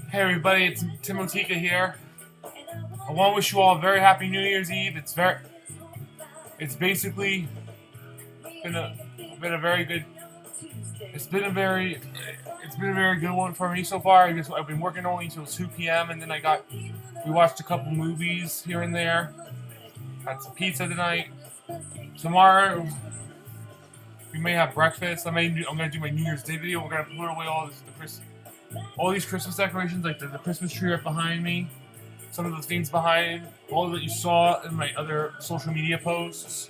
Hey everybody, it's Timotika here. I want to wish you all a very happy New Year's Eve. It's basically been a been a very good. It's been a very, it's been a very good one for me so far. I've been working only until 2 p.m. and then we watched a couple movies here and there. Had some pizza tonight. Tomorrow we may have breakfast. I'm gonna do my New Year's Day video. We're gonna put away all these Christmas decorations, like the Christmas tree right behind me. Some of the things behind, all that you saw in my other social media posts,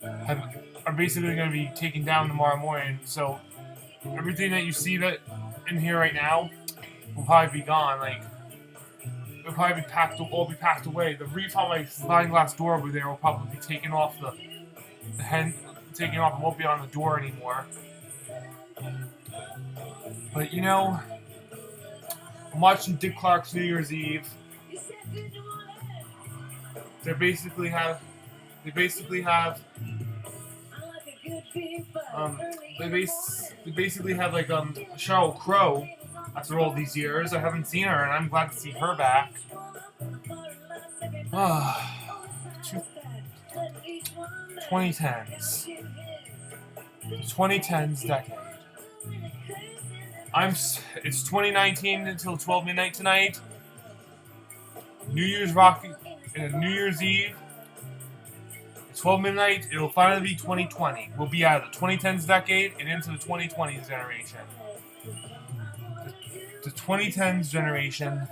are basically going to be taken down tomorrow morning. So everything that you see that in here right now will probably be gone. Like it'll probably all be packed away. The reef on my sliding glass door over there will probably be taken off the hen, taken off and won't be on the door anymore. But I'm watching Dick Clark's New Year's Eve. They basically have they basically have they basically have like Sheryl Crow after all these years. I haven't seen her and I'm glad to see her back. 2010s. The 2010s decade. It's 2019 until 12 midnight tonight. New Year's New Year's Eve. 12 midnight, it'll finally be 2020. We'll be out of the 2010s decade and into the 2020s generation. The 2010s generation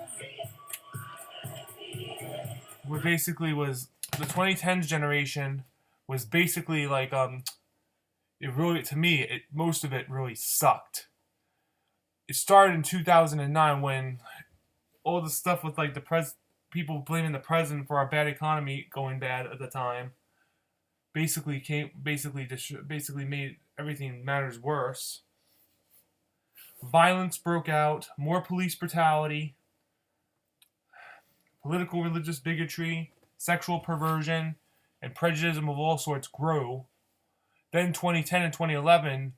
the 2010s generation was basically like it really, to me, most of it really sucked. It started in 2009 when all the stuff with like people blaming the president for our bad economy going bad at the time basically made everything matters worse. Violence broke out, more police brutality, political religious bigotry, sexual perversion, and prejudice of all sorts grew. Then 2010 and 2011,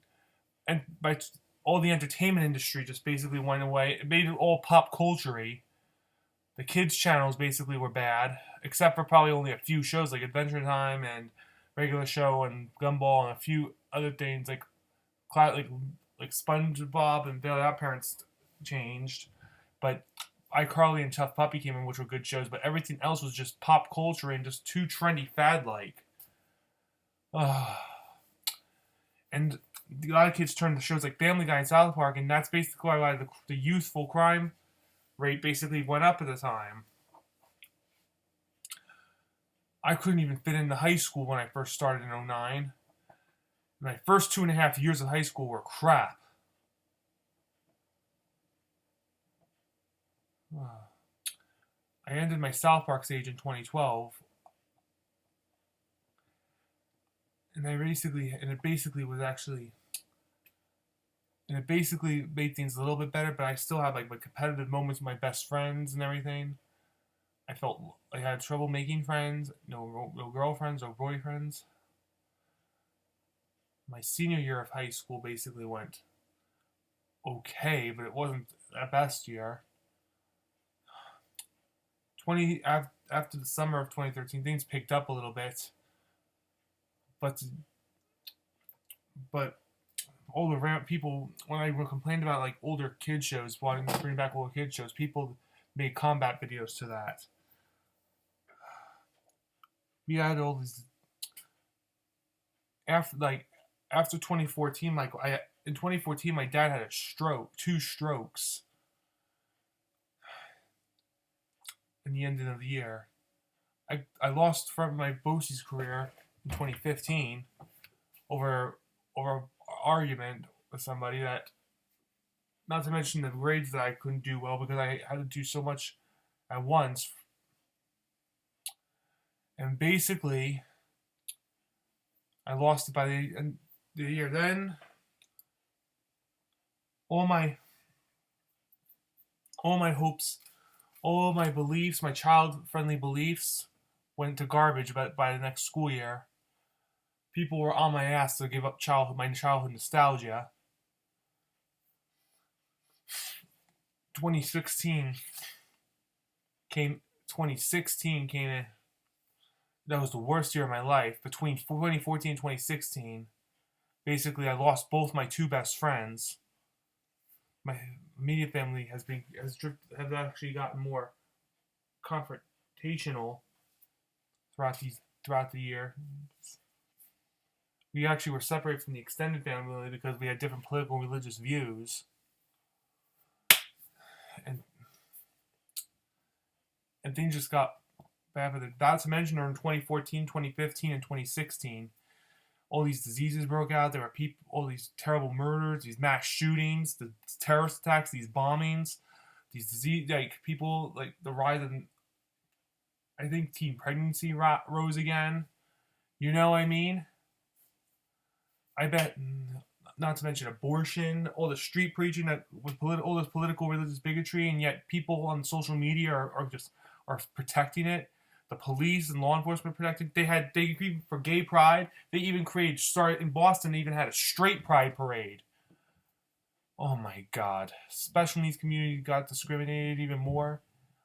and by all the entertainment industry just basically went away. It made it all pop culture-y. The kids' channels basically were bad, except for probably only a few shows like Adventure Time and Regular Show and Gumball and a few other things like SpongeBob and Fairly Odd Parents changed. But iCarly and Tough Puppy came in, which were good shows, but everything else was just pop culture and just too trendy fad-like. And a lot of kids turned to shows like Family Guy and South Park, and that's basically why the youthful crime rate basically went up at the time. I couldn't even fit into high school when I first started in 2009. My first 2.5 years of high school were crap. I ended my South Park stage in 2012. And it basically made things a little bit better, but I still had like my competitive moments with my best friends and everything. I felt I had trouble making friends, no girlfriends or boyfriends. My senior year of high school basically went okay, but it wasn't the best year. After the summer of 2013, things picked up a little bit, but older people, when I complained about like older kid shows, wanting to bring back older kid shows, people made combat videos to that. We had all these after 2014. In 2014, my dad had two strokes, in the end of the year. I lost from my BOCES career in 2015 over an argument with somebody that, not to mention the grades that I couldn't do well because I had to do so much at once. And basically, I lost it by the end of the year. Then all my hopes, all my beliefs, my child-friendly beliefs, went to garbage by the next school year. People were on my ass to give up my childhood nostalgia. 2016 came 2016 came in. That was the worst year of my life. Between 2014 and 2016, basically I lost both my two best friends. My immediate family has actually gotten more confrontational throughout the year. We actually were separated from the extended family because we had different political and religious views. And things just got bad for them. Not to mention, in 2014, 2015, and 2016, all these diseases broke out. There were all these terrible murders, these mass shootings, the terrorist attacks, these bombings, these disease, people, the rise in, I think, teen pregnancy rose again. You know what I mean? I bet, not to mention abortion, all the street preaching with all this political religious bigotry, and yet people on social media are protecting it. The police and law enforcement protected. They even for gay pride. They even started in Boston. They even had a straight pride parade. Oh my God! Special needs community got discriminated even more.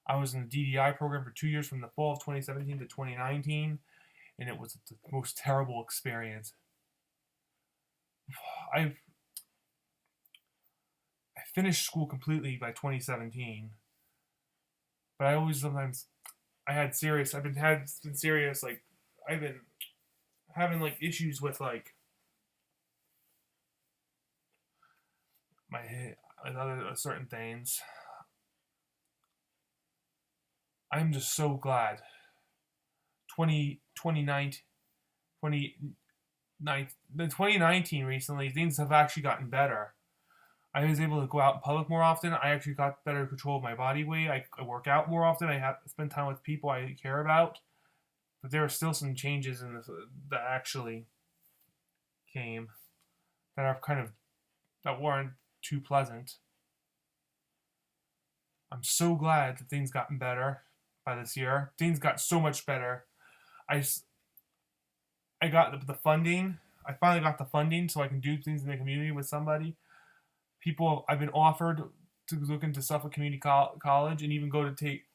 I was in the DDI program for 2 years, from the fall of 2017 to 2019, and it was the most terrible experience. I finished school completely by 2017, but I always sometimes. I've been serious, I've been having issues with my head and other certain things. I'm just so glad 2019 recently, things have actually gotten better. I was able to go out in public more often. I actually got better control of my body weight. I work out more often. I have to spend time with people I care about. But there are still some changes in this that actually came that weren't too pleasant. I'm so glad that things gotten better by this year. Things got so much better. I got the funding. I finally got the funding so I can do things in the community with somebody. I've been offered to look into Suffolk Community College and even to take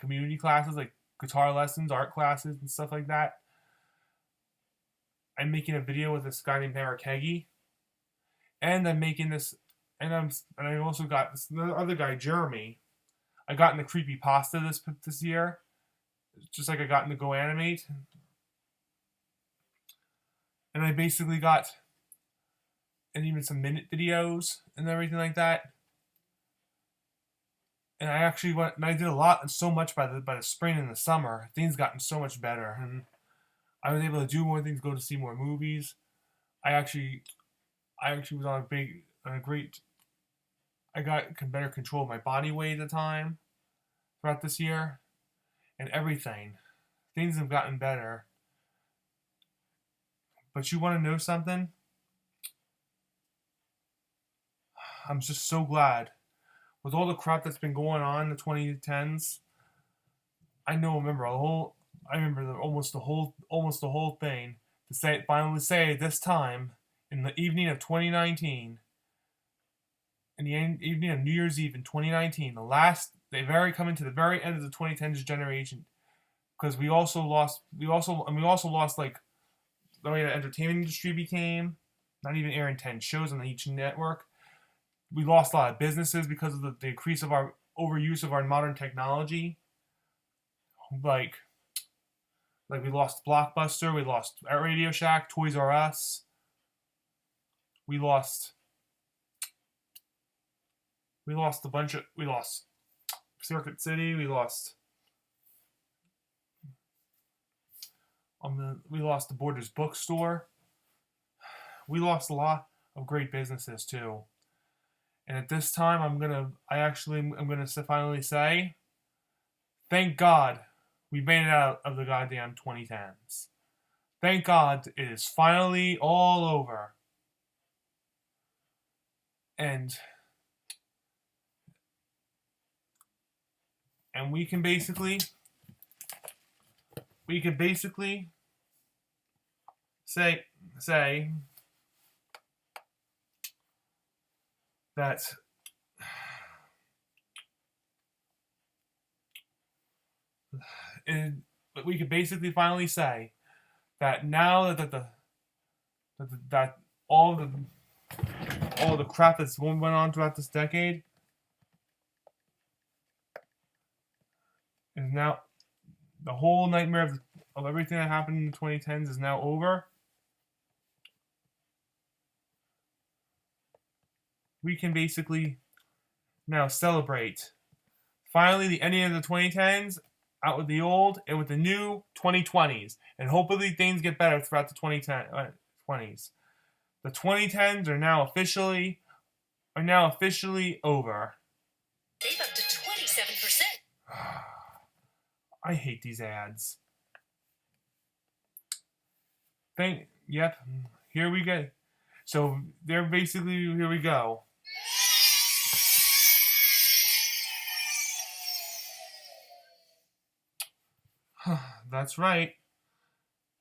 community classes, like guitar lessons, art classes, and stuff like that. I'm making a video with this guy named Eric Heggie, and I'm making this, and I also got the other guy, Jeremy. I got into creepypasta this year, just like I got into Go Animate, and I basically got. And even some minute videos and everything like that. And I actually went and I did a lot and so much by the spring and the summer. Things gotten so much better, and I was able to do more things, go to see more movies. I actually was on I got better control of my body weight at the time throughout this year, and everything. Things have gotten better. But you want to know something? I'm just so glad. With all the crap that's been going on in the 2010s, I remember almost the whole thing to finally say this time in the evening of 2019, in the evening of New Year's Eve in 2019, coming to the very end of the 2010s generation, because we also lost the way the entertainment industry became, not even airing 10 shows on each network. We lost a lot of businesses because of the increase of our overuse of our modern technology. Like we lost Blockbuster, we lost Radio Shack, Toys R Us. We lost Circuit City, we lost the Borders bookstore. We lost a lot of great businesses too. And at this time, I'm gonna finally say, thank God we made it out of the goddamn 2010s. Thank God it is finally all over. And we can basically say that we could basically finally say that now that all the crap that's went on throughout this decade is now, the whole nightmare of everything that happened in the 2010s is now over. We can basically now celebrate finally the ending of the 2010s, out with the old and with the new 2020s, and hopefully things get better throughout the 2020s. The 2010s are now officially over. Save up to 27%. I hate these ads. Yep, here we go. So they're basically, here we go. That's right.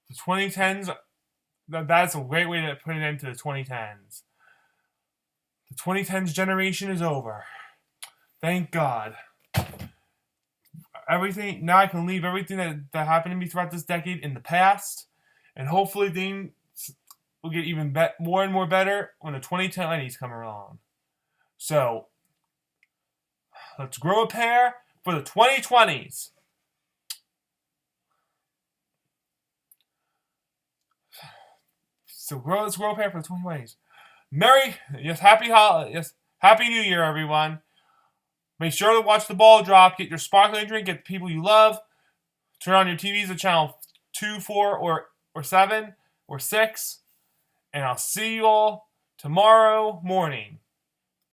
The 2010s, that's a great way to put an end to the 2010s. The 2010s generation is over. Thank God. Everything, now I can leave everything that happened to me throughout this decade in the past, and hopefully things will get even more and more better when the 2020s come along. So, let's grow a pair for the 2020s. So let's grow a pair for the 2020s. Happy New Year, everyone. Make sure to watch the ball drop. Get your sparkling drink. Get the people you love. Turn on your TVs to channel 2, 4, or 7, or 6. And I'll see you all tomorrow morning.